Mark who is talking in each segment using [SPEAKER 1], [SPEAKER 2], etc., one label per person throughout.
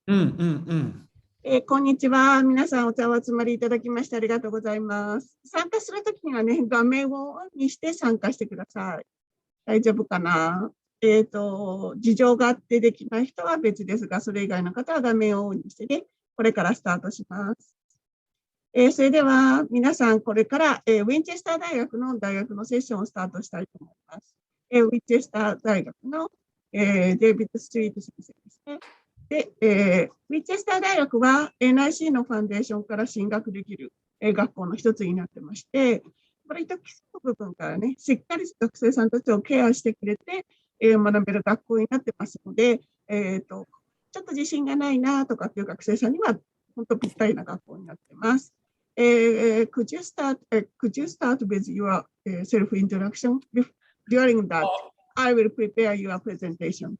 [SPEAKER 1] こんにちは。皆さんお茶を集まりいただきましてありがとうございます。参加するときにはね、画面をオンにして参加してください。大丈夫かな？事情があってできない人は別ですが、それ以外の方は画面をオンにしてね、これからスタートします。それでは皆さんこれから、ウィンチェスター大学のセッションをスタートしたいと思います。ウィンチェスター大学の、デイビッド・ストリート先生ですね。で、ウィンチェスター大学は NIC のファンデーションから進学できる、学校の一つになってまして、割と基礎の部分からね、しっかり学生さんたちをケアしてくれて、学べる学校になってますので、ちょっと自信がないなとかっていう学生さんには本当ぴったりな学校になってます。could you start with your self-introduction? During that, I will prepare your presentation.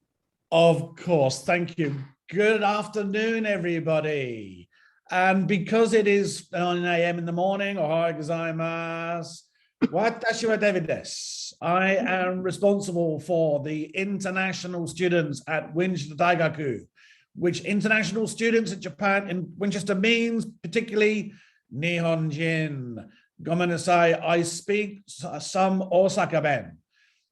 [SPEAKER 2] Of course, thank you. Good afternoon, everybody. And because it is 9 a.m. in the morning, ohayou gozaimasu. Watashi wa David desu. I am responsible for the international students at Winchester Daigaku, which international students in Japan in Winchester means particularly Nihonjin. Gomenasai, I speak some Osaka ben.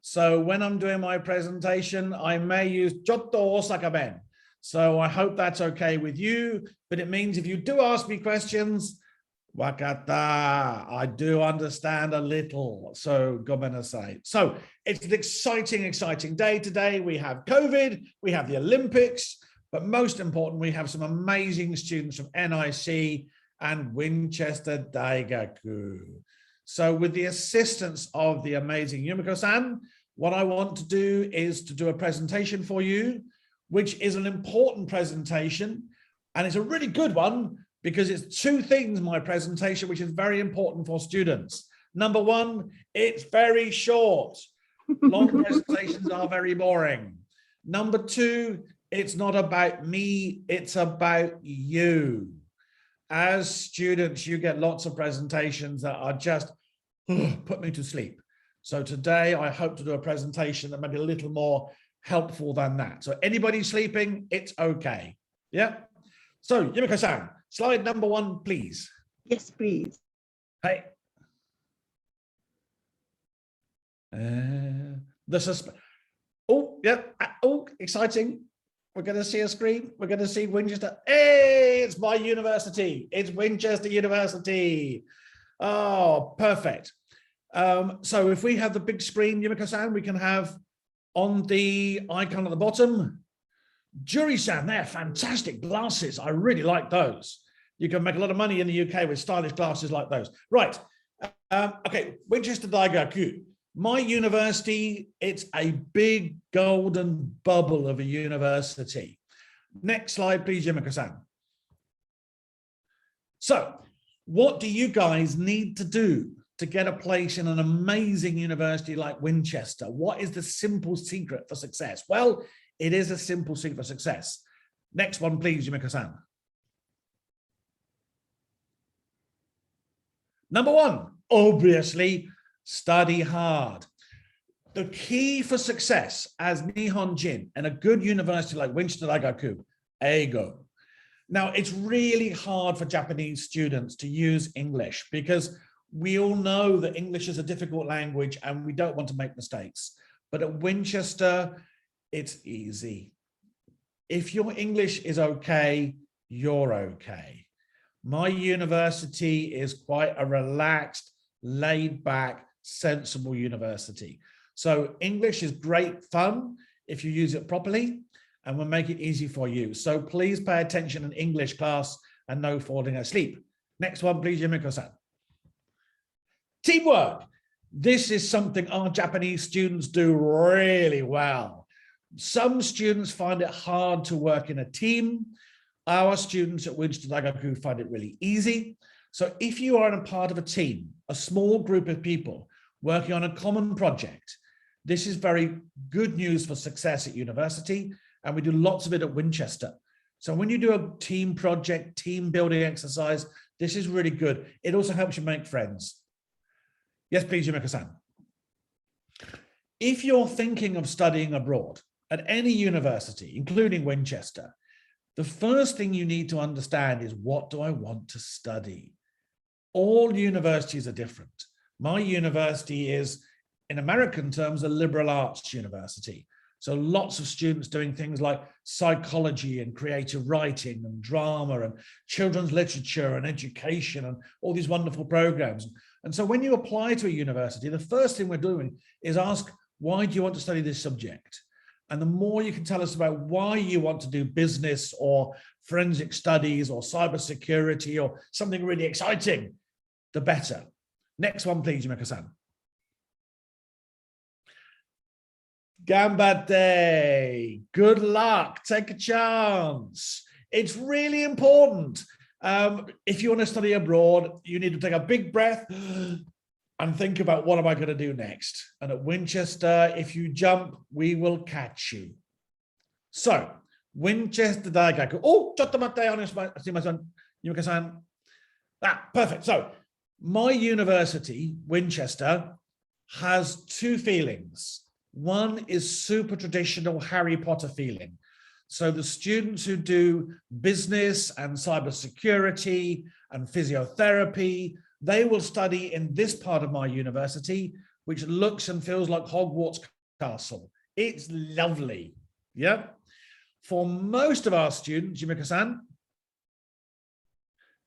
[SPEAKER 2] So when I'm doing my presentation, I may use Jotto Osaka ben. So I hope that's okay with you. But it means if you do ask me questions, wakata, I do understand a little. So gomenasai. So it's an exciting day today. We have COVID, we have the Olympics, but most important, we have some amazing students from NIC and Winchester Daigaku. So with the assistance of the amazing Yumiko-san, what I want to do is to do a presentation for you, which is an important presentation. And it's a really good one because it's two things, my presentation, which is very important for students. Number one, it's very short. Long presentations are very boring. Number two, it's not about me, it's about you. As students, you get lots of presentations that are just put me to sleep. So today, I hope to do a presentation that may be a little more helpful than that. So anybody sleeping, it's okay. Yeah. So Yumiko-san, slide number 1, please.
[SPEAKER 1] Yes, please.
[SPEAKER 2] Hey. Oh, yeah. Oh, exciting. We're going to see a screen. We're going to see Winchester. Hey, it's my university. It's Winchester University. Oh, perfect. So if we have the big screen, Yumiko-san, we can have on the icon at the bottom, Jury-san, they're fantastic glasses. I really like those. You can make a lot of money in the UK with stylish glasses like those. Right. Okay, Winchester Daigaku. My university, it's a big golden bubble of a university. Next slide, please, Yumiko-san. So what do you guys need to do to get a place in an amazing university like Winchester? What is the simple secret for success? Well, it is a simple secret for success. Next one, please, Yumiko-san. Number one, obviously, study hard. The key for success as Nihonjin and a good university like Winchester Daigaku, eigo. Now, it's really hard for Japanese students to use English because we all know that English is a difficult language and we don't want to make mistakes. But at Winchester, it's easy. If your English is okay, you're okay. My university is quite a relaxed, laid back, sensible university. So English is great fun if you use it properly, and we'll make it easy for you. So please pay attention in English class and no falling asleep. Next one, please, Yumiko-san. Teamwork. This is something our Japanese students do really well. Some students find it hard to work in a team. Our students at Winchester Daigaku find it really easy. So if you are in a part of a team, a small group of people working on a common project, this is very good news for success at university, and we do lots of it at Winchester. So when you do a team project, team building exercise, this is really good. It also helps you make friends. Yes, please, Yumiko-san. If you're thinking of studying abroad at any university, including Winchester, The first thing you need to understand is, what do I want to study? All universities are different. My university is, in American terms, a liberal arts university. So lots of students doing things like psychology and creative writing and drama and children's literature and education and all these wonderful programs. And so when you apply to a university, the first thing we're doing is ask, why do you want to study this subject? And the more you can tell us about why you want to do business or forensic studies or cybersecurity or something really exciting, the better. Next one, please, Yumiko-san. Gambate, good luck, take a chance. It's really important. If you want to study abroad, you need to take a big breath and think about, what am I going to do next? And at Winchester, if you jump, we will catch you. So, Winchester Daigaku. Oh, Yumiko-san. Perfect. So, my university, Winchester, has two feelings. One is super traditional Harry Potter feeling. So the students who do business and cybersecurity and physiotherapy, they will study in this part of my university, which looks and feels like Hogwarts Castle. It's lovely. Yeah. For most of our students, Yumiko-san,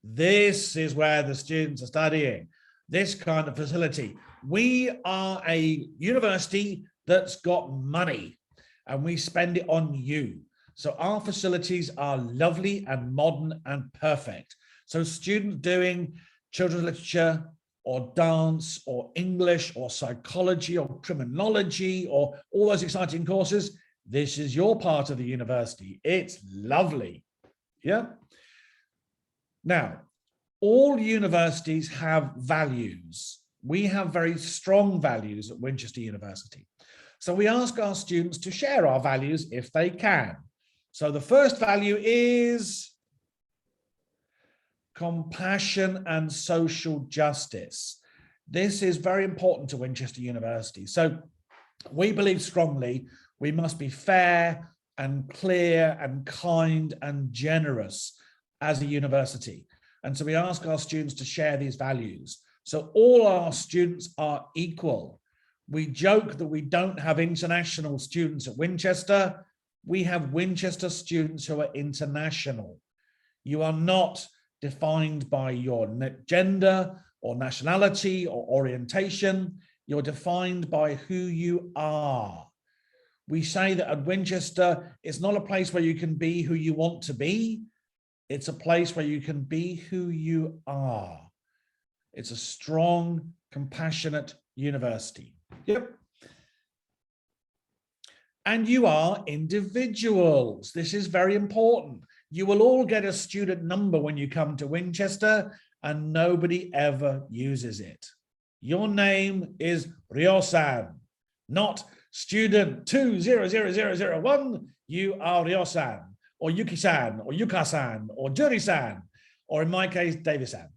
[SPEAKER 2] this is where the students are studying, this kind of facility. We are a university that's got money and we spend it on you. So our facilities are lovely and modern and perfect. So students doing children's literature or dance or English or psychology or criminology or all those exciting courses, this is your part of the university. It's lovely. Yeah. Now, all universities have values. We have very strong values at Winchester University. So we ask our students to share our values if they can. So the first value is compassion and social justice. This is very important to Winchester University. So we believe strongly we must be fair and clear and kind and generous as a university. And so we ask our students to share these values. So all our students are equal. We joke that we don't have international students at Winchester. We have Winchester students who are international. You are not defined by your gender or nationality or orientation. You're defined by who you are. We say that at Winchester, it's not a place where you can be who you want to be. It's a place where you can be who you are. It's a strong, compassionate university. Yep. And you are individuals. This is very important. You will all get a student number when you come to Winchester, and nobody ever uses it. Your name is Ryo-san, not student 200001. You are Ryo-san, or Yuki-san, or Yuka-san, or Juri-san, or in my case, David-san.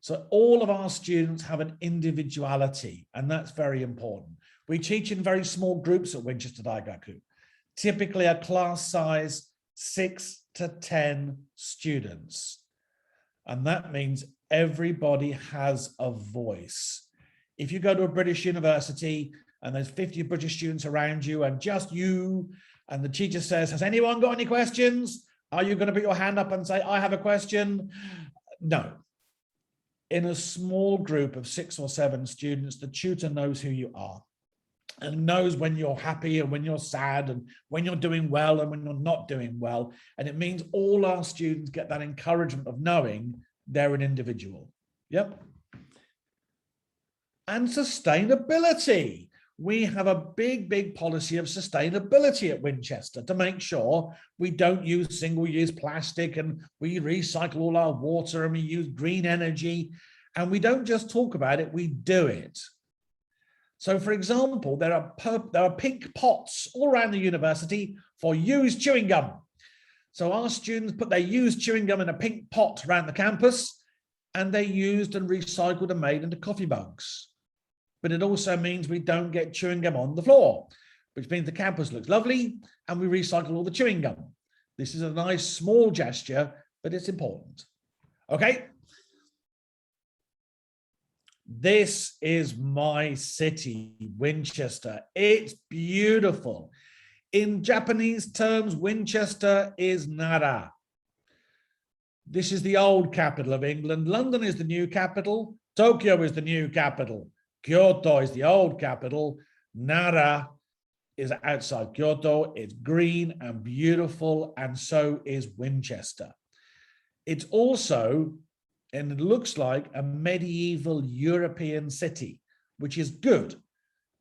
[SPEAKER 2] So all of our students have an individuality, and that's very important. We teach in very small groups at Winchester Daigaku, typically a class size 6 to 10 students. And that means everybody has a voice. If you go to a British university and there's 50 British students around you and just you, and the teacher says, has anyone got any questions? Are you going to put your hand up and say, I have a question? No. In a small group of 6 or 7 students, the tutor knows who you are and knows when you're happy and when you're sad and when you're doing well and when you're not doing well. And it means all our students get that encouragement of knowing they're an individual. Yep. And sustainability. We have a big policy of sustainability at Winchester to make sure we don't use single-use plastic, and we recycle all our water, and we use green energy, and we don't just talk about it, we do it. So, for example, there are pink pots all around the university for used chewing gum. So our students put their used chewing gum in a pink pot around the campus, and they used and recycled and made into coffee mugs. But it also means we don't get chewing gum on the floor, which means the campus looks lovely and we recycle all the chewing gum. This is a nice small gesture, but it's important. Okay. This is my city, Winchester. It's beautiful. In Japanese terms, Winchester is Nara. This is the old capital of England. London is the new capital. Tokyo is the new capital. Kyoto is the old capital. Nara is outside Kyoto. It's green and beautiful, and so is Winchester. It's also, and it looks like, a medieval European city, which is good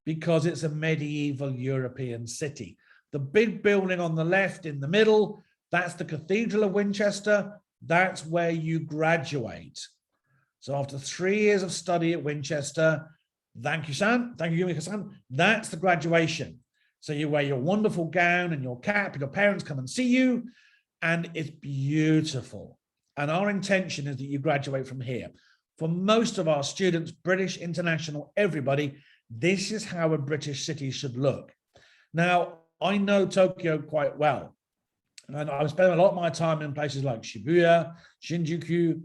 [SPEAKER 2] because it's a medieval European city. The big building on the left in the middle, that's the Cathedral of Winchester. That's where you graduate. So after 3 years of study at Winchester, thank you, San. Thank you, Yumiko-san. That's the graduation. So you wear your wonderful gown and your cap, your parents come and see you, and it's beautiful. And our intention is that you graduate from here. For most of our students, British, international, everybody, this is how a British city should look. Now, I know Tokyo quite well. And I've spent a lot of my time in places like Shibuya, Shinjuku.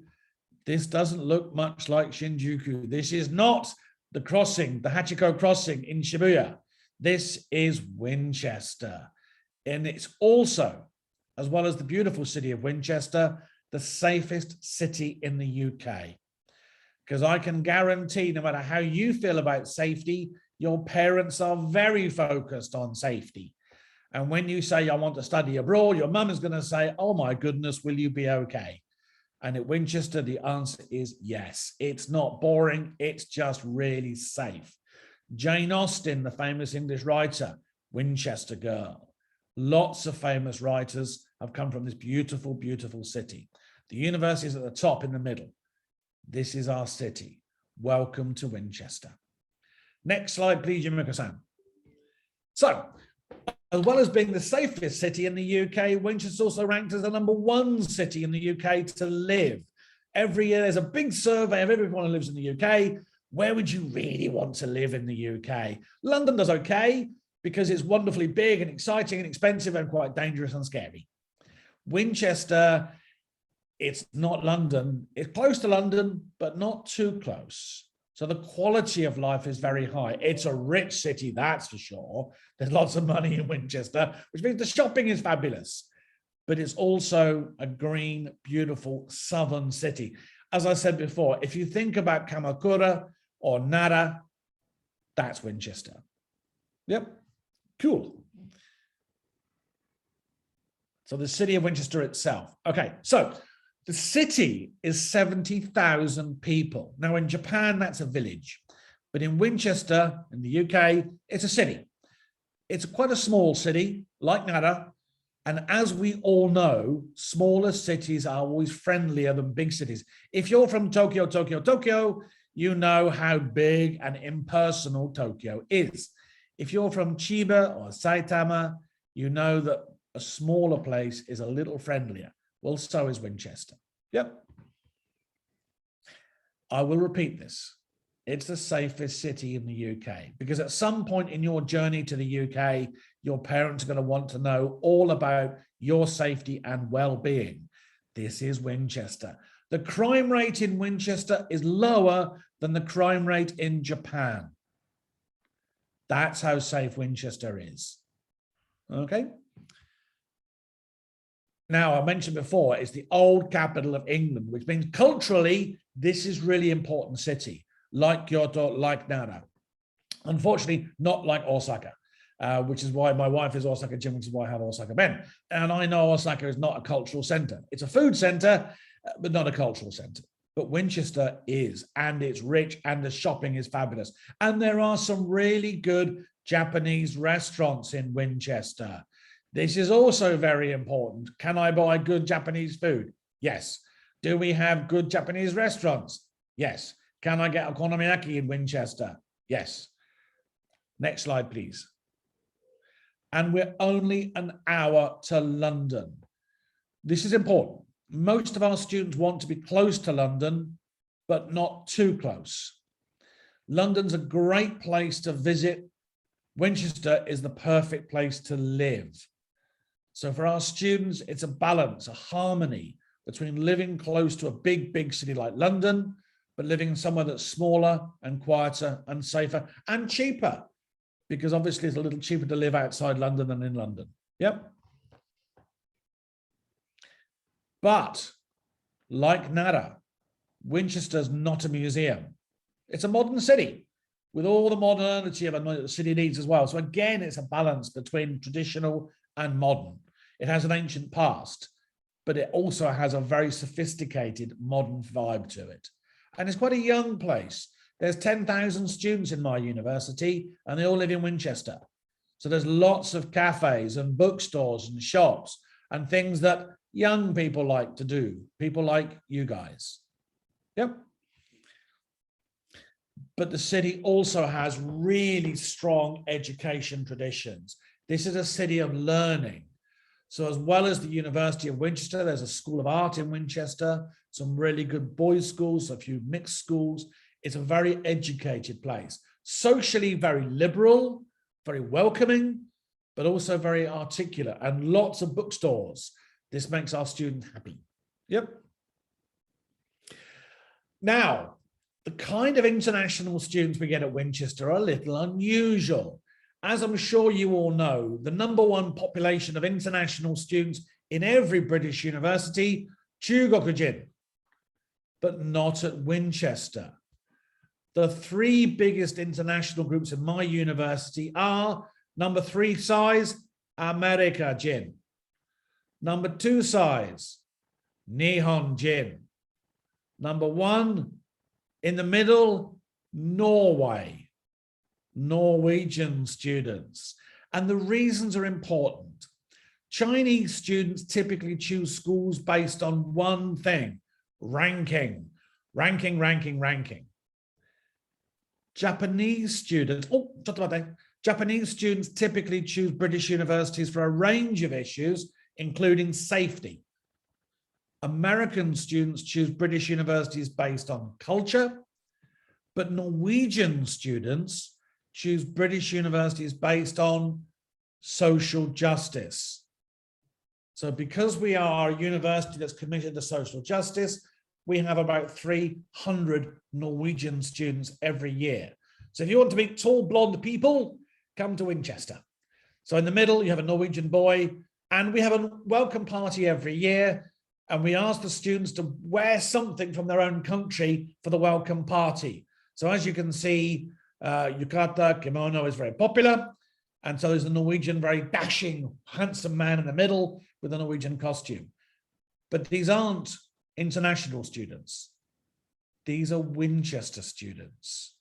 [SPEAKER 2] This doesn't look much like Shinjuku. This is not the crossing, the Hachiko crossing in Shibuya. This is Winchester. And it's also, as well as the beautiful city of Winchester, the safest city in the UK. Because I can guarantee, no matter how you feel about safety, your parents are very focused on safety. And when you say, I want to study abroad, your mum is going to say, oh my goodness, will you be okay? And at Winchester, the answer is yes. It's not boring. It's just really safe. Jane Austen, the famous English writer, Winchester girl. Lots of famous writers have come from this beautiful, beautiful city. The university is at the top in the middle. This is our city. Welcome to Winchester. Next slide, please, Yumiko-san. So, as well as being the safest city in the UK, Winchester is also ranked as the #1 city in the UK to live. Every year there's a big survey of everyone who lives in the UK. Where would you really want to live in the UK? London does okay because it's wonderfully big and exciting and expensive and quite dangerous and scary. Winchester, it's not London. It's close to London, but not too close. So the quality of life is very high. It's a rich city, that's for sure. There's lots of money in Winchester, which means the shopping is fabulous. But it's also a green, beautiful southern city. As I said before, if you think about Kamakura or Nara, that's Winchester. Yep, cool. So the city of Winchester itself. Okay, so the city is 70,000 people. Now in Japan, that's a village. But in Winchester, in the UK, it's a city. It's quite a small city, like Nara. And as we all know, smaller cities are always friendlier than big cities. If you're from Tokyo, you know how big and impersonal Tokyo is. If you're from Chiba or Saitama, you know that a smaller place is a little friendlier. Well, so is Winchester. Yep. I will repeat this. It's the safest city in the UK because at some point in your journey to the UK, your parents are going to want to know all about your safety and well-being. This is Winchester. The crime rate in Winchester is lower than the crime rate in Japan. That's how safe Winchester is. Okay. Now, I mentioned before, it's the old capital of England, which means culturally, this is really important city, like Kyoto, like Nara. Unfortunately, not like Osaka, which is why my wife is Osaka Jim, which is why I have Osaka Ben. And I know Osaka is not a cultural center. It's a food center, but not a cultural center. But Winchester is, and it's rich, and the shopping is fabulous. And there are some really good Japanese restaurants in Winchester. This is also very important. Can I buy good Japanese food? Yes. Do we have good Japanese restaurants? Yes. Can I get okonomiyaki in Winchester? Yes. Next slide, please. And we're only an hour to London. This is important. Most of our students want to be close to London, but not too close. London's a great place to visit. Winchester is the perfect place to live. So for our students, it's a balance, a harmony between living close to a big, big city like London, but living somewhere that's smaller and quieter and safer and cheaper, because obviously it's a little cheaper to live outside London than in London. Yep. But like Nara, Winchester's not a museum. It's a modern city with all the modernity of a city needs as well. So again, it's a balance between traditional and modern. It has an ancient past, but it also has a very sophisticated modern vibe to it. And it's quite a young place. There's 10,000 students in my university and they all live in Winchester. So there's lots of cafes and bookstores and shops and things that young people like to do, people like you guys. Yep. But the city also has really strong education traditions. This is a city of learning. So as well as the University of Winchester, there's a School of Art in Winchester, some really good boys' schools, a few mixed schools. It's a very educated place, socially very liberal, very welcoming, but also very articulate, and lots of bookstores. This makes our students happy. Yep. Now, the kind of international students we get at Winchester are a little unusual. As I'm sure you all know, the #1 population of international students in every British university, Chugokujin, but not at Winchester. The 3 biggest international groups in my university are #3 size, America Jin. #2 size, Nihon Jin. #1 in the middle, Norway, Norwegian students. And the reasons are important. Chinese students typically choose schools based on one thing: ranking, ranking, ranking, ranking. Japanese students, Japanese students typically choose British universities for a range of issues, including safety. American students choose British universities based on culture, but Norwegian students choose British universities based on social justice. So because we are a university that's committed to social justice, we have about 300 Norwegian students every year. So if you want to meet tall, blonde people, come to Winchester. So in the middle, you have a Norwegian boy, and we have a welcome party every year. And we ask the students to wear something from their own country for the welcome party. So as you can see, yukata, kimono is very popular. And so there's a Norwegian, very dashing, handsome man in the middle with a Norwegian costume. But these aren't international students. These are Winchester students.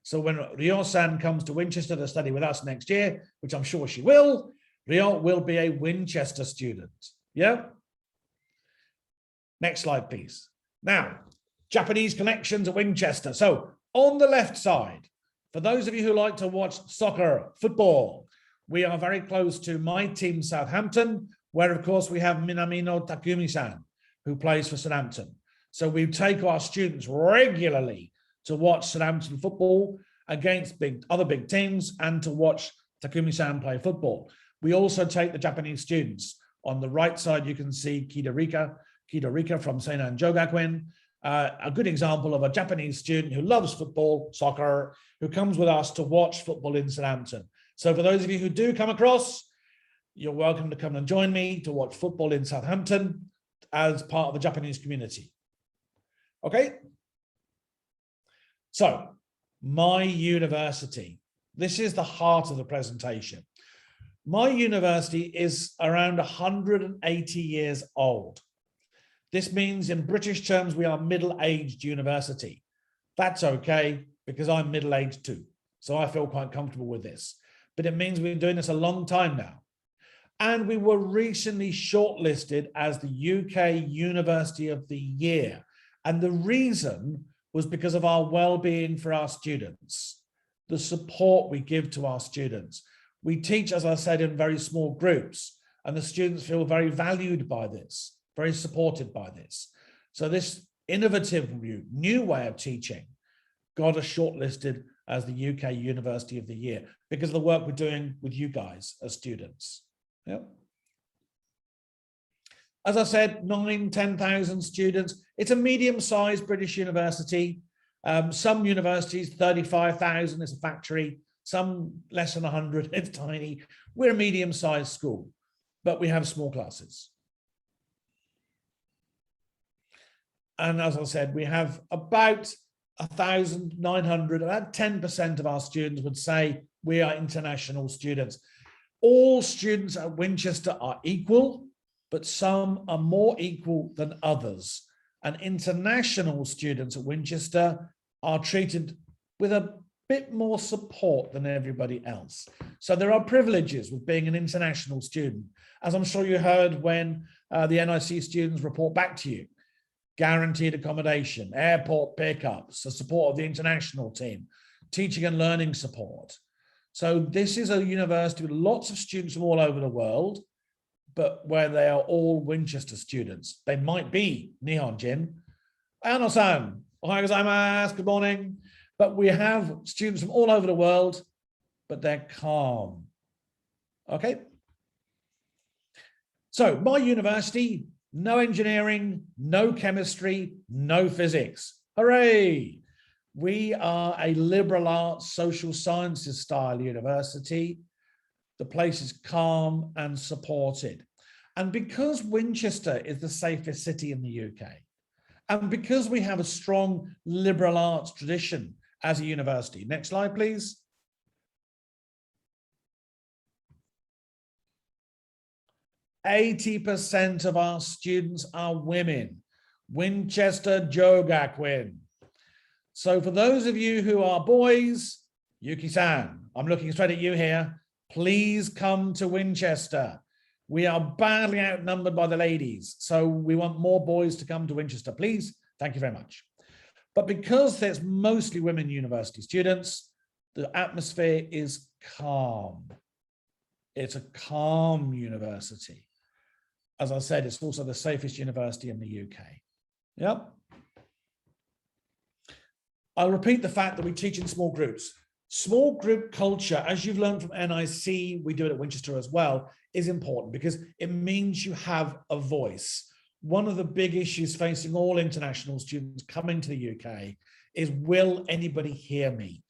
[SPEAKER 2] So when Ryo-san comes to Winchester to study with us next year, which I'm sure she will, Ryo will be a Winchester student. Yeah? Next slide, please. Now, Japanese connections at Winchester. So on the left side, for those of you who like to watch soccer, football, we are very close to my team, Southampton, where, of course, we have Minamino Takumi-san, who plays for Southampton. So we take our students regularly to watch Southampton football against other big teams and to watch Takumi-san play football. We also take the Japanese students. On the right side, you can see Kido-rika from Seinan Jogakuen, a good example of a Japanese student who loves football, soccer, who comes with us to watch football in Southampton. So for those of you who do come across, you're welcome to come and join me to watch football in Southampton as part of the Japanese community. Okay? So, my university. This is the heart of the presentation. My university is around 180 years old. This means in British terms, we are middle-aged university. That's okay, because I'm middle-aged too. So I feel quite comfortable with this. But it means we've been doing this a long time now. And we were recently shortlisted as the UK University of the Year. And the reason was because of our well-being for our students, the support we give to our students. We teach, as I said, in very small groups, and the students feel very valued by this, very supported by this. So this innovative new way of teaching got us shortlisted as the UK University of the Year because of the work we're doing with you guys as students. Yep. As I said, 10,000 students. It's a medium-sized British university. Some universities, 35,000 is a factory. Some less than 100, it's tiny. We're a medium-sized school, but we have small classes. And as I said, we have about 1,900, about 10% of our students would say we are international students. All students at Winchester are equal, but some are more equal than others. And international students at Winchester are treated with a bit more support than everybody else. So there are privileges with being an international student, as I'm sure you heard when the NIC students report back to you. Guaranteed accommodation, airport pickups, the support of the international team, teaching and learning support. So this is a university with lots of students from all over the world, but where they are all Winchester students. They might be Nihon Jin, Ano-san, ohayou gozaimasu, good morning. But we have students from all over the world, but they're calm. Okay. So my university, no engineering, no chemistry, no physics. Hooray! We are a liberal arts, social sciences style university. The place is calm and supported. And because Winchester is the safest city in the UK, and because we have a strong liberal arts tradition as a university. Next slide, please. %80 of our students are women. Winchester Jogakwin. So for those of you who are boys, Yuki-san, I'm looking straight at you here. Please come to Winchester. We are badly outnumbered by the ladies, so we want more boys to come to Winchester, please. Thank you very much. But because there's mostly women university students, the atmosphere is calm. It's a calm university. As I said, it's also the safest university in the UK. Yep. I'll repeat the fact that we teach in small groups. Small group culture, as you've learned from NIC, we do it at Winchester as well, is important because it means you have a voice. One of the big issues facing all international students coming to the UK is, will anybody hear me?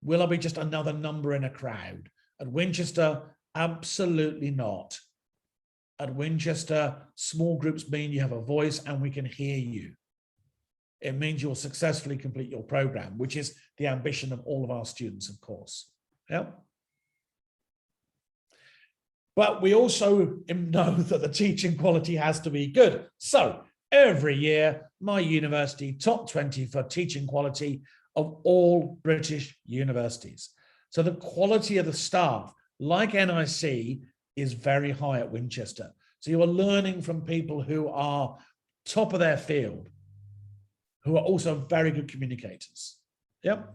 [SPEAKER 2] Will I be just another number in a crowd? At Winchester, absolutely not. At Winchester, small groups mean you have a voice and we can hear you. It means you'll successfully complete your program, which is the ambition of all of our students, of course. Yep. But we also know that the teaching quality has to be good. So every year, my university top 20 for teaching quality of all British universities. So the quality of the staff, like NIC, is very high at Winchester. So you are learning from people who are top of their field, who are also very good communicators. Yep.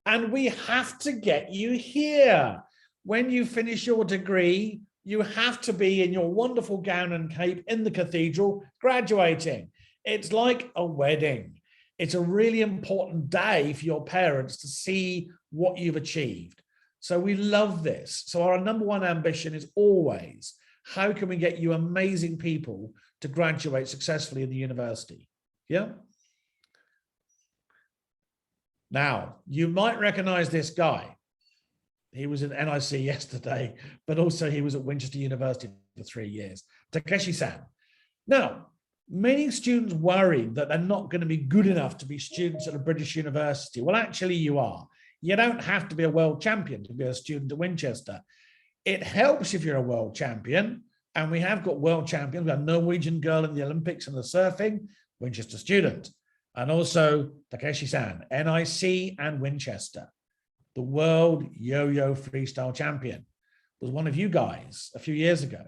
[SPEAKER 2] And we have to get you here. When you finish your degree, you have to be in your wonderful gown and cape in the cathedral graduating. It's like a wedding. It's a really important day for your parents to see what you've achieved. So we love this. So our number one ambition is always, how can we get you amazing people to graduate successfully in the university? Yeah. Now, you might recognize this guy. He was in NIC yesterday, but also he was at Winchester University for 3 years. Takeshi-san. Now, many students worry that they're not going to be good enough to be students at a British university. Well, actually you are. You don't have to be a world champion to be a student at Winchester. It helps if you're a world champion, and we have got world champions. We have a Norwegian girl in the Olympics and the surfing, Winchester student, and also Takeshi-san, NIC and Winchester. The world yo-yo freestyle champion was one of you guys a few years ago,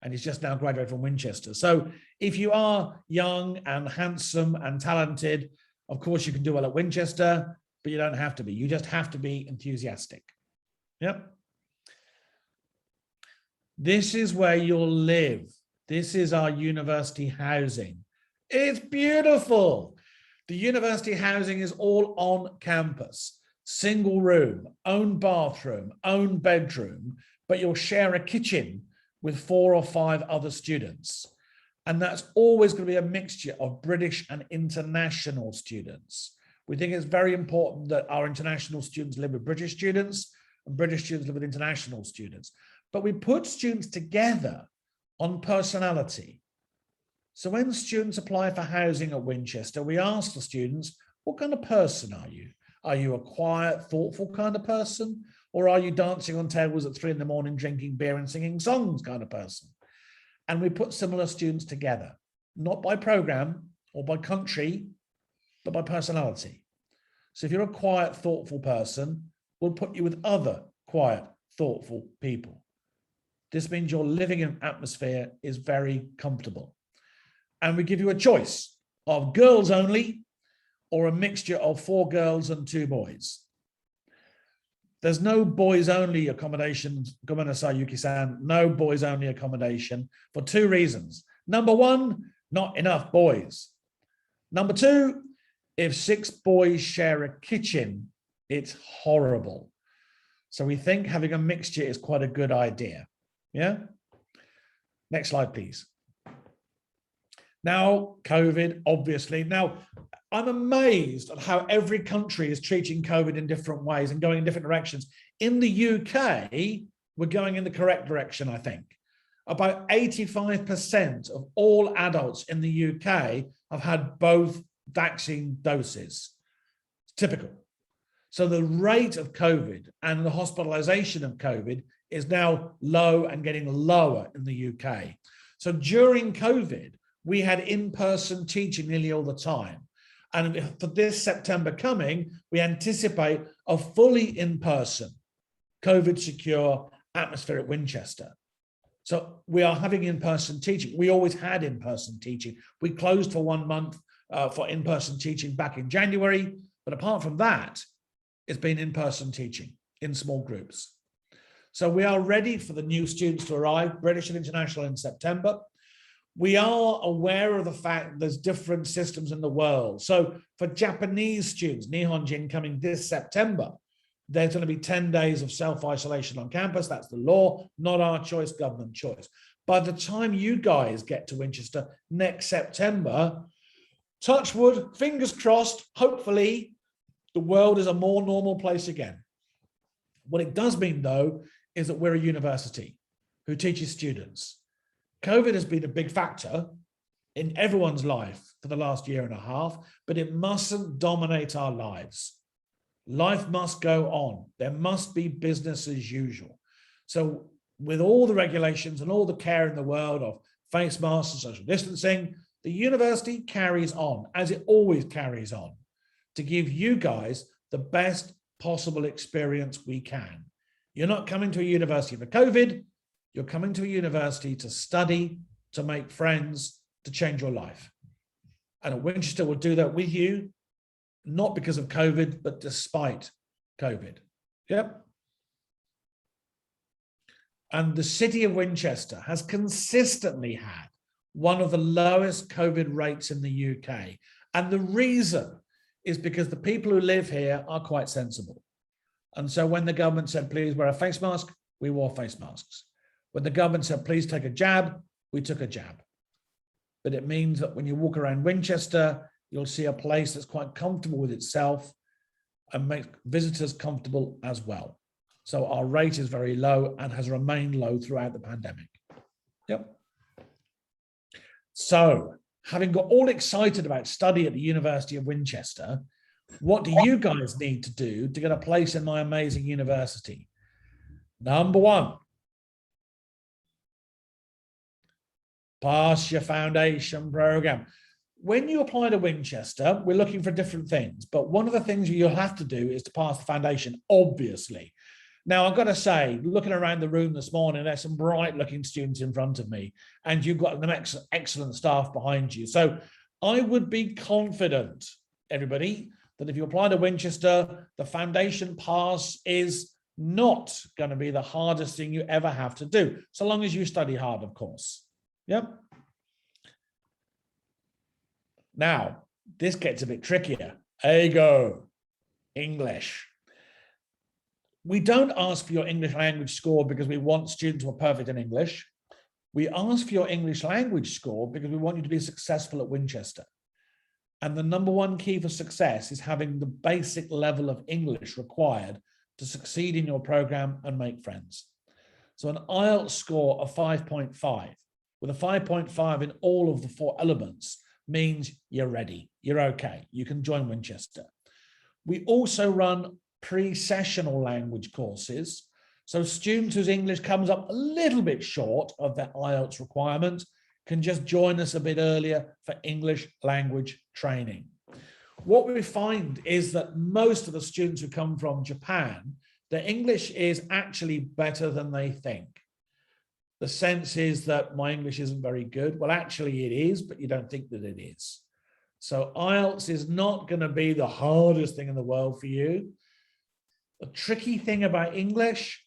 [SPEAKER 2] and he's just now graduated from Winchester. So if you are young and handsome and talented, of course you can do well at Winchester, but you don't have to be. You just have to be enthusiastic. Yep. This is where you'll live. This is our university housing. It's beautiful. The university housing is all on campus. Single room, own bathroom, own bedroom, but you'll share a kitchen with 4 or 5 other students. And that's always going to be a mixture of British and international students. We think it's very important that our international students live with British students and British students live with international students. But we put students together on personality. So when students apply for housing at Winchester, we ask the students, what kind of person are you? Are you a quiet, thoughtful kind of person? Or are you dancing on tables at 3 in the morning, drinking beer and singing songs kind of person? And we put similar students together, not by program or by country, but by personality. So if you're a quiet, thoughtful person, we'll put you with other quiet, thoughtful people. This means your living atmosphere is very comfortable. And we give you a choice of girls only or a mixture of 4 girls and 2 boys. There's no boys only accommodation, Gomenasai Yuki-san, no boys only accommodation for 2 reasons. Number 1, not enough boys. Number 2, if 6 boys share a kitchen, it's horrible. So we think having a mixture is quite a good idea. Yeah. Next slide, please. Now, COVID, obviously. Now, I'm amazed at how every country is treating COVID in different ways and going in different directions. In the UK, we're going in the correct direction, I think. About 85% of all adults in the UK have had both vaccine doses. It's typical. So the rate of COVID and the hospitalization of COVID is now low and getting lower in the UK. So during COVID, we had in-person teaching nearly all the time. And for this September coming, we anticipate a fully in-person, COVID-secure atmosphere at Winchester. So we are having in-person teaching. We always had in-person teaching. We closed for 1 month for in-person teaching back in January. But apart from that, it's been in-person teaching in small groups. So we are ready for the new students to arrive, British and international, in September. We are aware of the fact there's different systems in the world. So for Japanese students, Nihonjin, coming this September, there's going to be 10 days of self-isolation on campus. That's the law, not our choice, government choice. By the time you guys get to Winchester next September, touch wood, fingers crossed, hopefully the world is a more normal place again. What it does mean, though, is that we're a university who teaches students. COVID has been a big factor in everyone's life for the last 1.5 years, but it mustn't dominate our lives. Life must go on. There must be business as usual. So with all the regulations and all the care in the world of face masks and social distancing, the university carries on, as it always carries on, to give you guys the best possible experience we can. You're not coming to a university for COVID. You're coming to a university to study, to make friends, to change your life. And at Winchester, we'll do that with you, not because of COVID, but despite COVID. Yep. And the city of Winchester has consistently had one of the lowest COVID rates in the UK. And the reason is because the people who live here are quite sensible. And so when the government said, please wear a face mask, we wore face masks. When the government said, please take a jab, we took a jab. But it means that when you walk around Winchester, you'll see a place that's quite comfortable with itself and make visitors comfortable as well. So our rate is very low and has remained low throughout the pandemic. Yep. So having got all excited about study at the University of Winchester, what do you guys need to do to get a place in my amazing university? Number 1, pass your foundation program. When you apply to Winchester, we're looking for different things, but one of the things you'll have to do is to pass the foundation, obviously. Now, I've got to say, looking around the room this morning, there's some bright looking students in front of me, and you've got an excellent staff behind you. So I would be confident, everybody, that if you apply to Winchester, the foundation pass is not going to be the hardest thing you ever have to do, so long as you study hard, of course. Yep. Now, this gets a bit trickier. There you go. English. We don't ask for your English language score because we want students who are perfect in English. We ask for your English language score because we want you to be successful at Winchester. And the number one key for success is having the basic level of English required to succeed in your program and make friends. So an IELTS score of 5.5 with a 5.5 in all of the 4 elements means you're ready, you're okay, you can join Winchester. We also run pre-sessional language courses. So students whose English comes up a little bit short of their IELTS requirement can just join us a bit earlier for English language training. What we find is that most of the students who come from Japan, their English is actually better than they think. The sense is that my English isn't very good. Well, actually it is, but you don't think that it is. So IELTS is not going to be the hardest thing in the world for you. The tricky thing about English,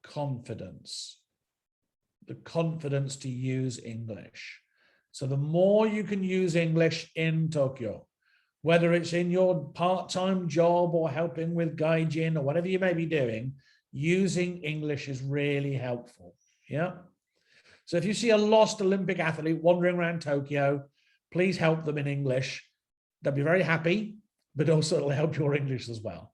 [SPEAKER 2] confidence. The confidence to use English. So the more you can use English in Tokyo, whether it's in your part-time job or helping with gaijin or whatever you may be doing, using English is really helpful. Yeah. So if you see a lost Olympic athlete wandering around Tokyo, please help them in English. They'll be very happy, but also it'll help your English as well.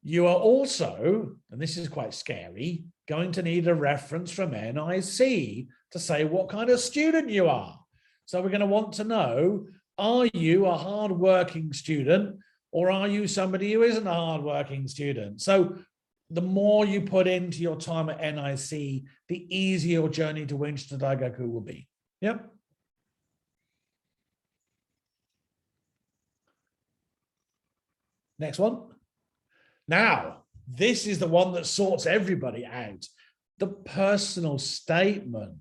[SPEAKER 2] You are also, and this is quite scary, going to need a reference from NIC to say what kind of student you are. So we're going to want to know, are you a hardworking student or are you somebody who isn't a hardworking student? So the more you put into your time at NIC, the easier your journey to Winchester Daigaku will be. Yep. Next one. Now, this is the one that sorts everybody out. The personal statement.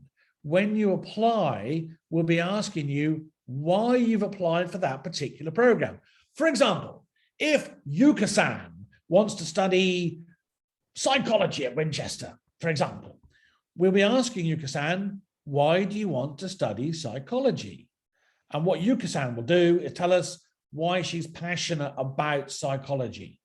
[SPEAKER 2] When you apply, we'll be asking you why you've applied for that particular program. For example, if Yuka-san wants to study psychology at Winchester, for example, we'll be asking Yuka-san, why do you want to study psychology? And what Yuka-san will do is tell us why she's passionate about psychology.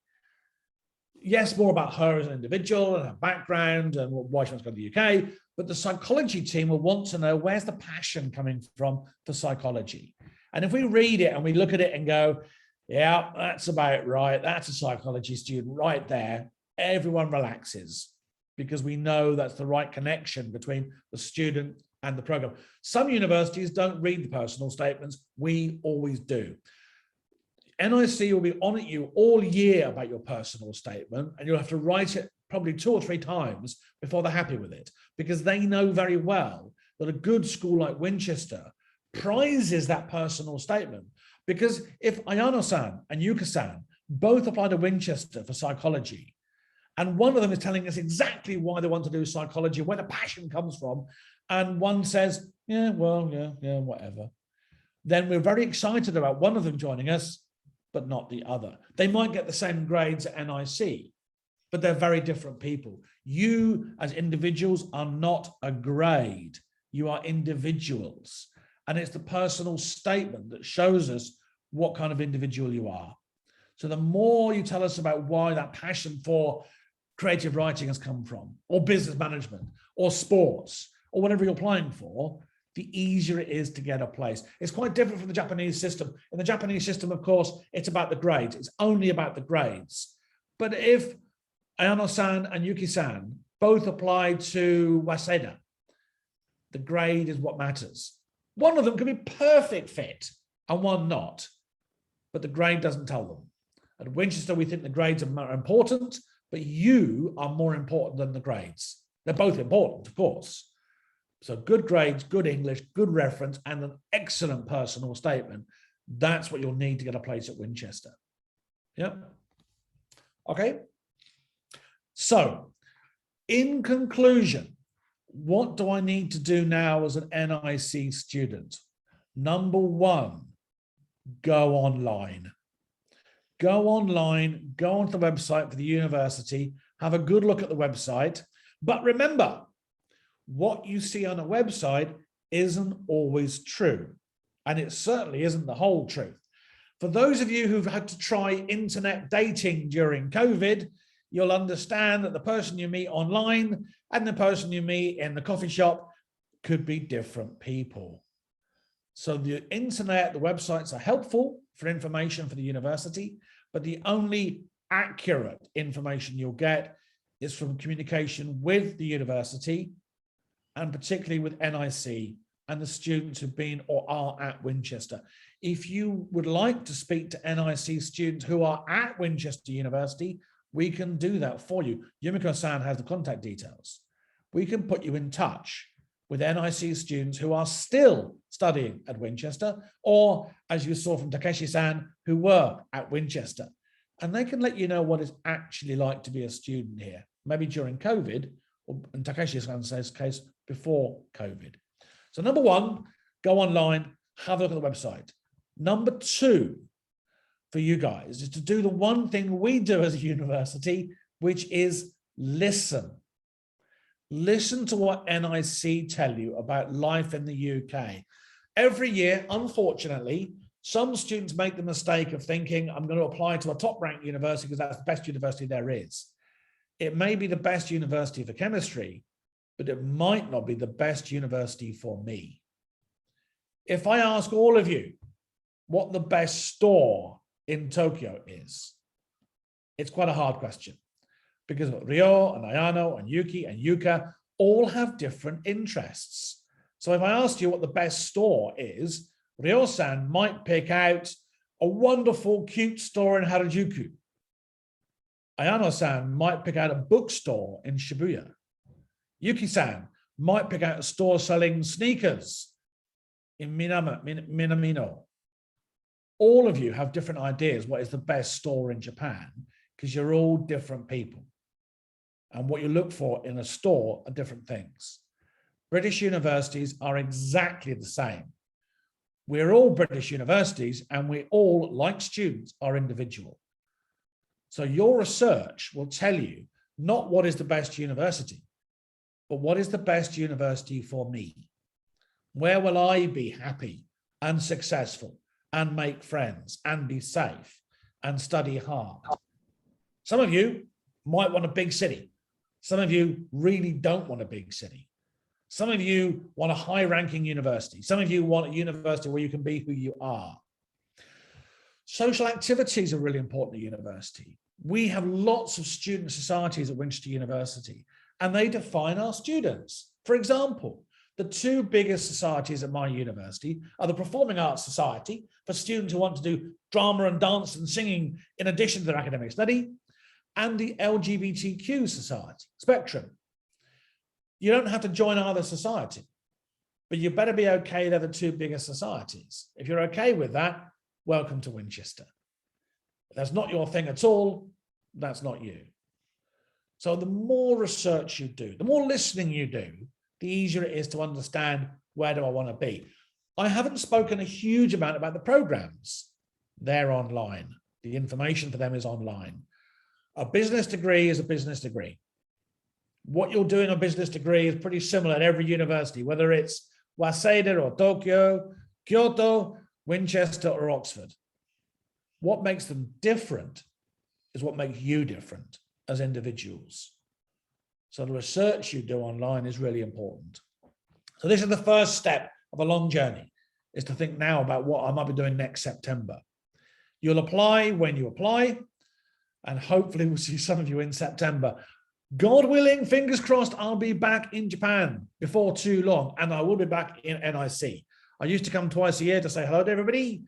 [SPEAKER 2] Yes, more about her as an individual and her background and why she wants to go to the UK, but the psychology team will want to know where's the passion coming from for psychology. And if we read it and we look at it and go, yeah, that's about right, that's a psychology student right there, everyone relaxes because we know that's the right connection between the student and the program. Some universities don't read the personal statements. We always do. NIC will be on at you all year about your personal statement, and you'll have to write it probably 2 or 3 times before they're happy with it, because they know very well that a good school like Winchester prizes that personal statement. Because if Ayano-san and Yuka-san both apply to Winchester for psychology, and one of them is telling us exactly why they want to do psychology, where the passion comes from, and one says, yeah, well, yeah, whatever, then we're very excited about one of them joining us, but not the other. They might get the same grades at NIC, but they're very different people. You as individuals are not a grade. You are individuals. And it's the personal statement that shows us what kind of individual you are. So the more you tell us about why that passion for creative writing has come from, or business management, or sports, or whatever you're applying for, the easier it is to get a place. It's quite different from the Japanese system. In the Japanese system, of course, it's about the grades. It's only about the grades. But if Ayano-san and Yuki-san both applied to Waseda, the grade is what matters. One of them could be perfect fit and one not, but the grade doesn't tell them. At Winchester, we think the grades are more important, but you are more important than the grades. They're both important, of course. So good grades, good English, good reference, and an excellent personal statement. That's what you'll need to get a place at Winchester. Yeah. Okay. So in conclusion, what do I need to do now as an NIC student? Number 1, go online. Go online, go onto the website for the university, have a good look at the website. But remember, what you see on a website isn't always true. And it certainly isn't the whole truth. For those of you who've had to try internet dating during COVID, you'll understand that the person you meet online and the person you meet in the coffee shop could be different people. So the internet, the websites are helpful for information for the university, but the only accurate information you'll get is from communication with the university, and particularly with NIC and the students who've been or are at Winchester. If you would like to speak to NIC students who are at Winchester University, we can do that for you. Yumiko-san has the contact details. We can put you in touch with NIC students who are still studying at Winchester, or as you saw from Takeshi-san, who were at Winchester. And they can let you know what it's actually like to be a student here, maybe during COVID, or in Takeshi-san's case, before COVID. So number one, go online, have a look at the website. Number two, for you guys, is to do the one thing we do as a university, which is listen. Listen to what NIC tell you about life in the UK. Every year, unfortunately, some students make the mistake of thinking, I'm going to apply to a top-ranked university because that's the best university there is. It may be the best university for chemistry, but it might not be the best university for me. If I ask all of you what the best store in Tokyo is, it's quite a hard question, because Ryo and Ayano and Yuki and Yuka all have different interests. So if I asked you what the best store is, Ryo-san might pick out a wonderful, cute store in Harajuku. Ayano-san might pick out a bookstore in Shibuya. Yuki-san might pick out a store selling sneakers in Minamino. All of you have different ideas what is the best store in Japan, because you're all different people. And what you look for in a store are different things. British universities are exactly the same. We're all British universities, and we all, like students, are individual. So your research will tell you not what is the best university, but what is the best university for me? Where will I be happy and successful and make friends and be safe and study hard? Some of you might want a big city. Some of you really don't want a big city. Some of you want a high-ranking university. Some of you want a university where you can be who you are. Social activities are really important at university. We have lots of student societies at Winchester University, and they define our students. For example, the two biggest societies at my university are the Performing Arts Society for students who want to do drama and dance and singing in addition to their academic study, and the LGBTQ Society, Spectrum. You don't have to join either society, but you better be okay. They're the two biggest societies. If you're okay with that, welcome to Winchester. If that's not your thing at all, that's not you. So the more research you do, the more listening you do, the easier it is to understand where do I want to be. I haven't spoken a huge amount about the programs. They're online. The information for them is online. A business degree is a business degree. What you'll do in a business degree is pretty similar at every university, whether it's Waseda or Tokyo, Kyoto, Winchester or Oxford. What makes them different is what makes you different as individuals. So the research you do online is really important. So this is the first step of a long journey, is to think now about what I might be doing next September. You'll apply when you apply, and hopefully we'll see some of you in September. God willing, fingers crossed, I'll be back in Japan before too long, and I will be back in NIC. I used to come twice a year to say hello to everybody.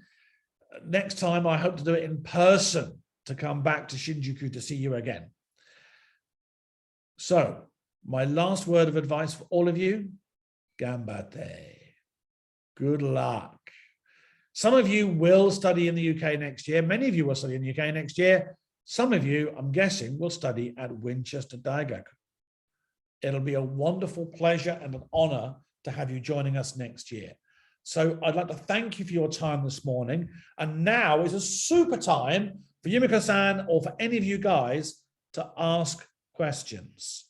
[SPEAKER 2] Next time, I hope to do it in person, to come back to Shinjuku to see you again. So, my last word of advice for all of you, ganbatte. Good luck. Some of you will study in the UK next year. Many of you will study in the UK next year. Some of you, I'm guessing, will study at Winchester Daigaku. It'll be a wonderful pleasure and an honor to have you joining us next year. So I'd like to thank you for your time this morning. And now is a super time for Yumiko-san or for any of you guys to ask questions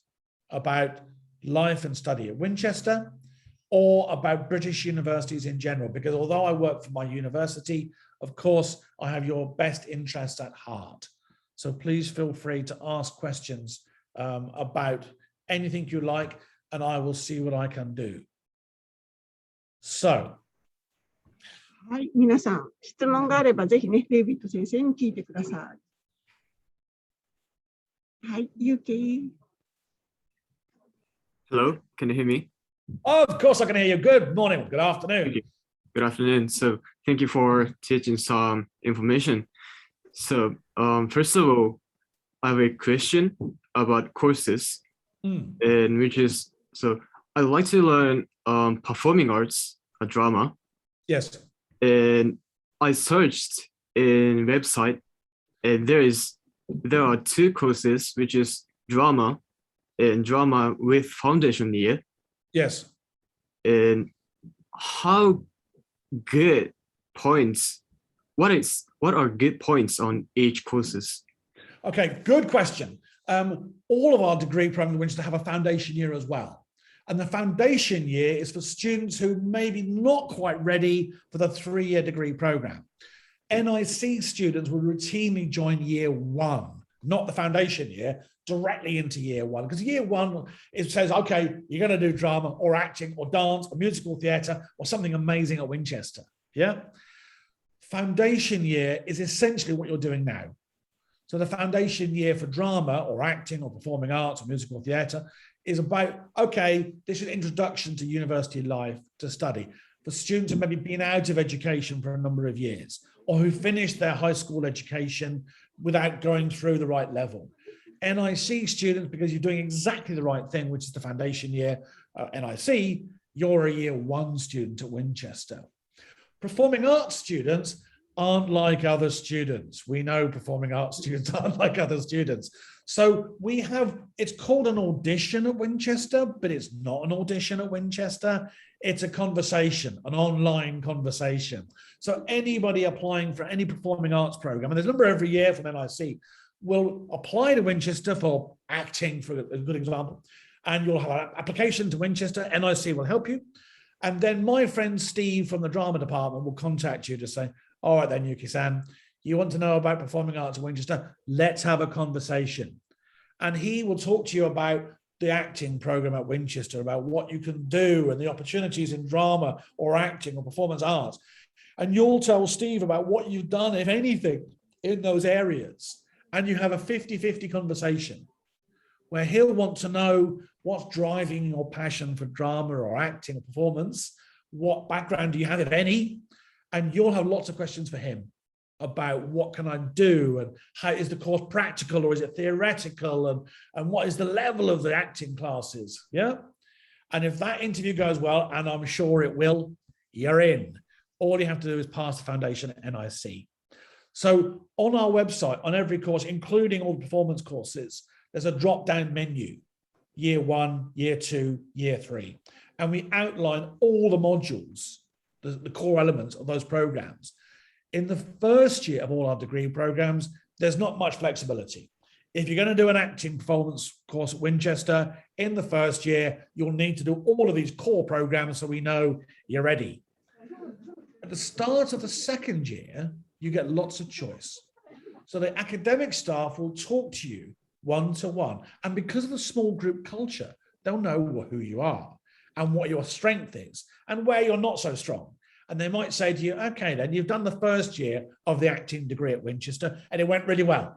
[SPEAKER 2] about life and study at Winchester or about British universities in general, because although I work for my university, of course, I have your best interests at heart. So please feel free to ask questions about anything you like, and I will see what I can do. So.
[SPEAKER 1] はい、皆さん、質問があればぜひね、デイビッド先生に聞いてください。はい、Yuki.
[SPEAKER 3] Hello, can you hear me?
[SPEAKER 2] Of course I can hear you. Good morning, good afternoon.
[SPEAKER 3] Thank you. Good afternoon. So thank you for teaching some information. So first of all, I have a question about courses, and which is, so I'd like to learn performing arts, a drama.
[SPEAKER 2] Yes.
[SPEAKER 3] And I searched in website, and there are two courses, which is drama and drama with foundation year.
[SPEAKER 2] Yes.
[SPEAKER 3] And how good points, what are good points on each courses?
[SPEAKER 2] Okay, good question. All of our degree programs at Winchester have a foundation year as well. And the foundation year is for students who may be not quite ready for the 3-year degree program. NIC students will routinely join year 1, not the foundation year, directly into year 1. Because year 1, it says, okay, you're going to do drama or acting or dance or musical theatre or something amazing at Winchester. Yeah. Foundation year is essentially what you're doing now. So the foundation year for drama or acting or performing arts or musical theatre is about, okay, this is an introduction to university life to study for students who maybe been out of education for a number of years or who finished their high school education without going through the right level. NIC students, because you're doing exactly the right thing, which is the foundation year, NIC, you're a year 1 student at Winchester. Performing arts students aren't like other students. We know performing arts students aren't like other students. So we have, it's called an audition at Winchester, but it's not an audition at Winchester. It's a conversation, an online conversation. So anybody applying for any performing arts program, and there's a number every year from NIC, will apply to Winchester for acting, for a good example, and you'll have an application to Winchester. NIC will help you. And then my friend Steve from the drama department will contact you to say, all right then, Yuki-san, you want to know about performing arts at Winchester? Let's have a conversation. And he will talk to you about the acting program at Winchester, about what you can do and the opportunities in drama or acting or performance arts. And you'll tell Steve about what you've done, if anything, in those areas. And you have a 50-50 conversation where he'll want to know what's driving your passion for drama or acting or performance. What background do you have, if any? And you'll have lots of questions for him about what can I do and how is the course practical or is it theoretical, and what is the level of the acting classes. Yeah. And if that interview goes well, and I'm sure it will, you're in. All you have to do is pass the foundation at NIC. So on our website, on every course, including all the performance courses, there's a drop-down menu, year 1, year 2, year 3. And we outline all the modules, the core elements of those programs. In the first year of all our degree programs, there's not much flexibility. If you're going to do an acting performance course at Winchester, in the first year, you'll need to do all of these core programs so we know you're ready. At the start of the second year, you get lots of choice. So the academic staff will talk to you one-to-one. And because of the small group culture, they'll know who you are and what your strength is and where you're not so strong. And they might say to you, okay, then you've done the first year of the acting degree at Winchester and it went really well.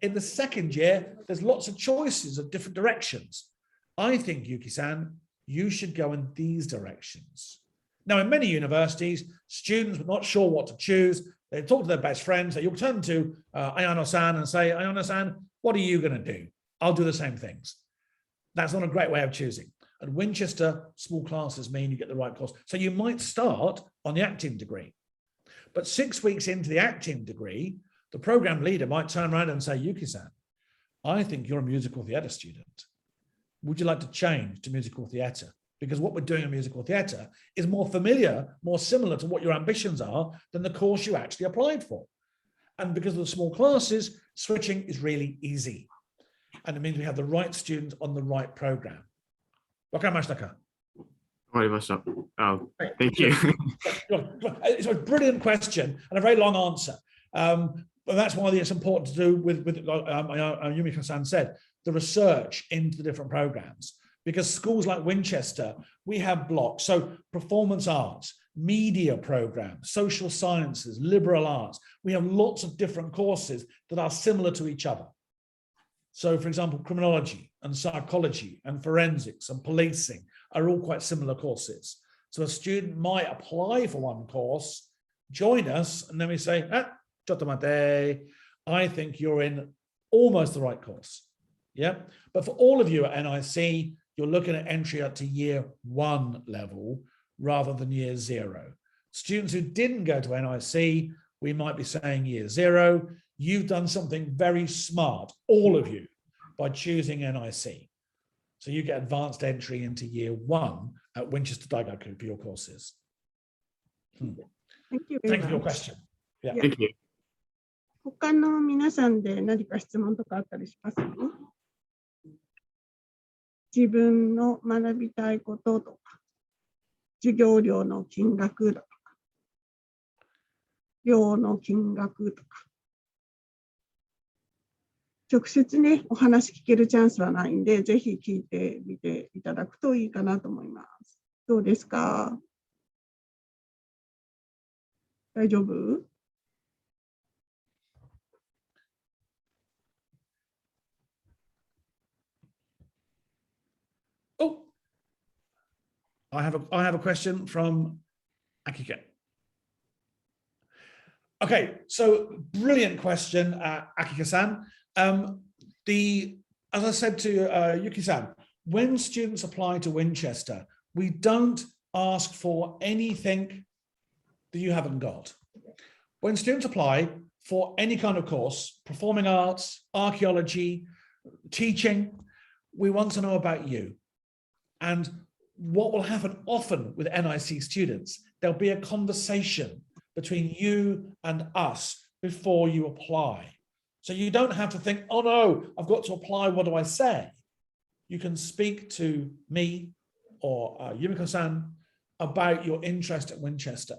[SPEAKER 2] In the second year, there's lots of choices of different directions. I think, Yuki-san, you should go in these directions. Now, in many universities, students are not sure what to choose. They talk to their best friends. So you'll turn to Ayano-san and say, Ayano-san, what are you going to do? I'll do the same things. That's not a great way of choosing. At Winchester, small classes mean you get the right course. So you might start on the acting degree. But 6 weeks into the acting degree, the program leader might turn around and say, Yuki-san, I think you're a musical theatre student. Would you like to change to musical theatre? Because what we're doing in musical theatre is more familiar, more similar to what your ambitions are than the course you actually applied for. And because of the small classes, switching is really easy. And it means we have the right students on the right program. Wakarimashita.
[SPEAKER 3] Oh, thank you.
[SPEAKER 2] It's a brilliant question and a very long answer. But that's why it's important to do with Yumiko-san said, the research into the different programs. Because schools like Winchester, we have blocks. So performance arts, media programs, social sciences, liberal arts. We have lots of different courses that are similar to each other. So for example, criminology and psychology and forensics and policing are all quite similar courses. So a student might apply for one course, join us, and then we say, Chotomate, I think you're in almost the right course. Yeah. But for all of you at NIC, you're looking at entry up to year 1 level rather than year 0. Students who didn't go to NIC, we might be saying year 0. You've done something very smart, all of you, by choosing NIC. So you get advanced entry into year 1 at Winchester Daigaku for your courses.
[SPEAKER 1] Thank you.
[SPEAKER 2] Thank you for your question. Yeah.
[SPEAKER 3] Thank you.
[SPEAKER 1] 他の皆さんで何か質問とかあったりしますか？自分の学びたいこととか、授業料の金額だとか、寮の金額とか、直接ね、お話聞けるチャンスはないんで、ぜひ聞いてみていただくといいかなと思います。どうですか？大丈夫？
[SPEAKER 2] Oh, I have a question from Akika. Okay, so brilliant question, Akika-san. As I said to Yuki-san, when students apply to Winchester, we don't ask for anything that you haven't got. When students apply for any kind of course, performing arts, archaeology, teaching, we want to know about you. And what will happen often with NIC students, there'll be a conversation between you and us before you apply. So you don't have to think, oh no, I've got to apply, what do I say? You can speak to me or Yumiko-san about your interest at Winchester,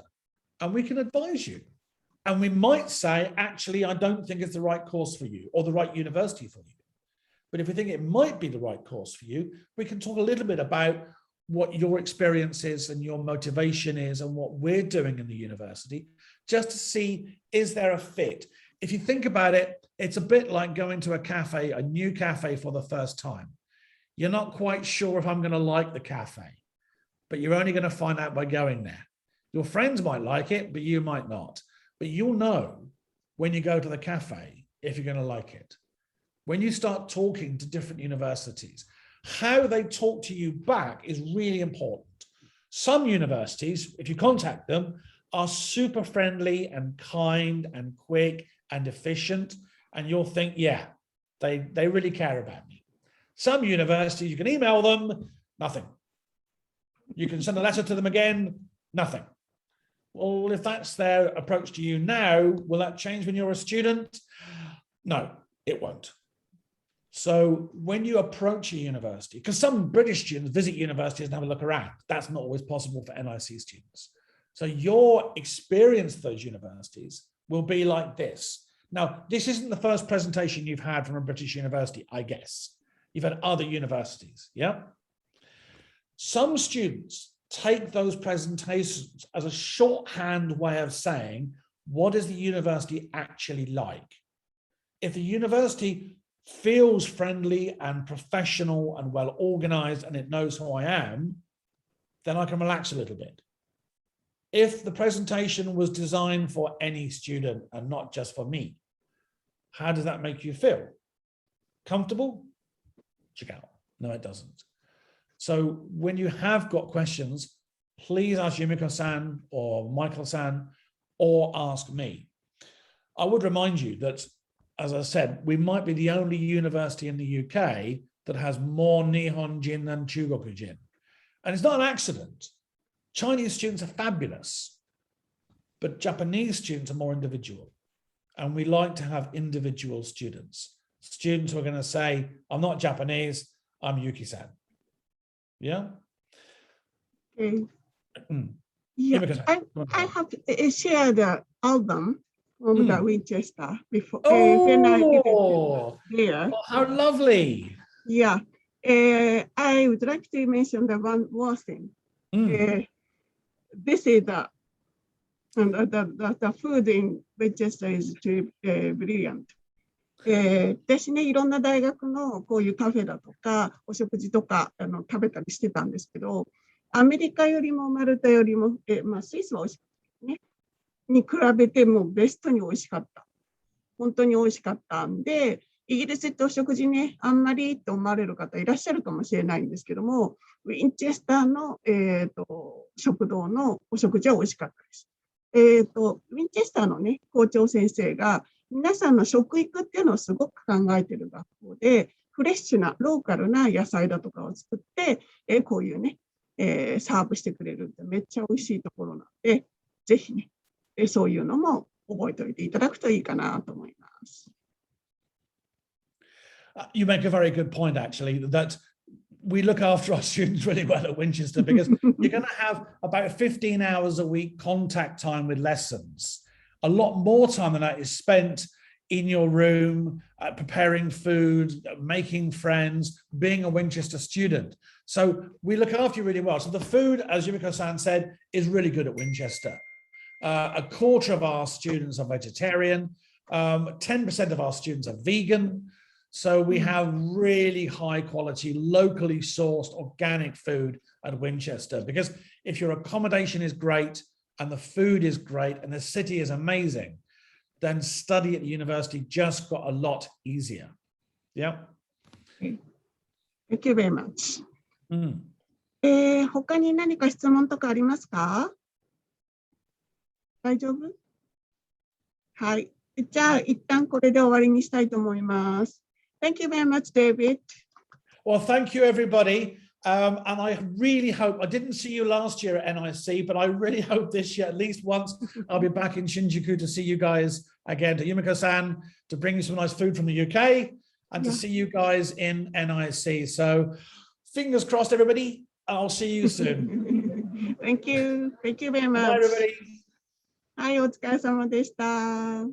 [SPEAKER 2] and we can advise you. And we might say, actually, I don't think it's the right course for you or the right university for you. But if we think it might be the right course for you, we can talk a little bit about what your experience is and your motivation is and what we're doing in the university, just to see, is there a fit? If you think about it, it's a bit like going to a cafe, a new cafe for the first time. You're not quite sure if I'm going to like the cafe, but you're only going to find out by going there. Your friends might like it, but you might not. But you'll know when you go to the cafe if you're going to like it. When you start talking to different universities, how they talk to you back is really important. Some universities, if you contact them, are super friendly and kind and quick and efficient, and you'll think, yeah, they really care about me. Some universities, you can email them, nothing. You can send a letter to them again, nothing. Well, if that's their approach to you now, will that change when you're a student? No, it won't. So when you approach a university, because some British students visit universities and have a look around, that's not always possible for NIC students. So your experience of those universities will be like this. Now, this isn't the first presentation you've had from a British university, I guess. You've had other universities, yeah? Some students take those presentations as a shorthand way of saying, what is the university actually like? If the university feels friendly and professional and well organized and it knows who I am, then I can relax a little bit. If the presentation was designed for any student and not just for me, how does that make you feel? Comfortable? Check out. No, it doesn't. So when you have got questions, please ask Yumiko-san or Michael-san or ask me. I would remind you that, as I said, we might be the only university in the UK that has more Nihonjin than Chugokujin. And it's not an accident. Chinese students are fabulous, but Japanese students are more individual. And we like to have individual students. Students who are going to say, I'm not Japanese, I'm Yuki-san. Yeah?
[SPEAKER 1] Yeah, I have shared the album from the Winchester before when I visited
[SPEAKER 2] Oh,
[SPEAKER 1] there.
[SPEAKER 2] oh, how lovely.
[SPEAKER 1] Yeah, I would like to mention the one more thing. This is the food in Winchester is brilliant. 私ね、いろんな大学のこういうカフェだとか、お食事とか食べたりしてたんですけど、アメリカよりもマルタよりも、スイスは美味しかったね。に比べてもベストに美味しかった。本当に美味しかったんで、イギリスってお食事ね、あんまりって思われる方いらっしゃるかもしれないんですけども、ウィンチェスターの、食堂のお食事は美味しかったです。ウィンチェスターのね、校長先生が、皆さんの食育っていうのをすごく考えている学校で、フレッシュな、ローカルな野菜だとかを作って、こういうね、サーブしてくれるってめっちゃ美味しいところなんで、ぜひね、そういうのも覚えておいていただくといいかなと思います。
[SPEAKER 2] You make a very good point, actually, that we look after our students really well at Winchester because you're going to have about 15 hours a week contact time with lessons. A lot more time than that is spent in your room, preparing food, making friends, being a Winchester student. So we look after you really well. So the food, as Yumiko-san said, is really good at Winchester. A quarter of our students are vegetarian. 10% of our students are vegan. So we have really high quality, locally sourced organic food at Winchester, because if your accommodation is great and the food is great and the city is amazing, then study at the university just got a lot easier. Yeah.
[SPEAKER 1] Thank you very much. 他に何か質問とかありますか？大丈夫？はい。じゃあ、一旦これで終わりにしたいと思います。Thank you very much, David.
[SPEAKER 2] Well, thank you, everybody. And I really hope, I didn't see you last year at NIC, but I really hope this year, at least once, I'll be back in Shinjuku to see you guys again, to Yumiko-san, to bring you some nice food from the UK, and to see you guys in NIC. So fingers crossed, everybody. I'll see you soon.
[SPEAKER 1] Thank you. Thank you very much.
[SPEAKER 2] Bye, everybody.
[SPEAKER 1] はい、お疲れ様でした。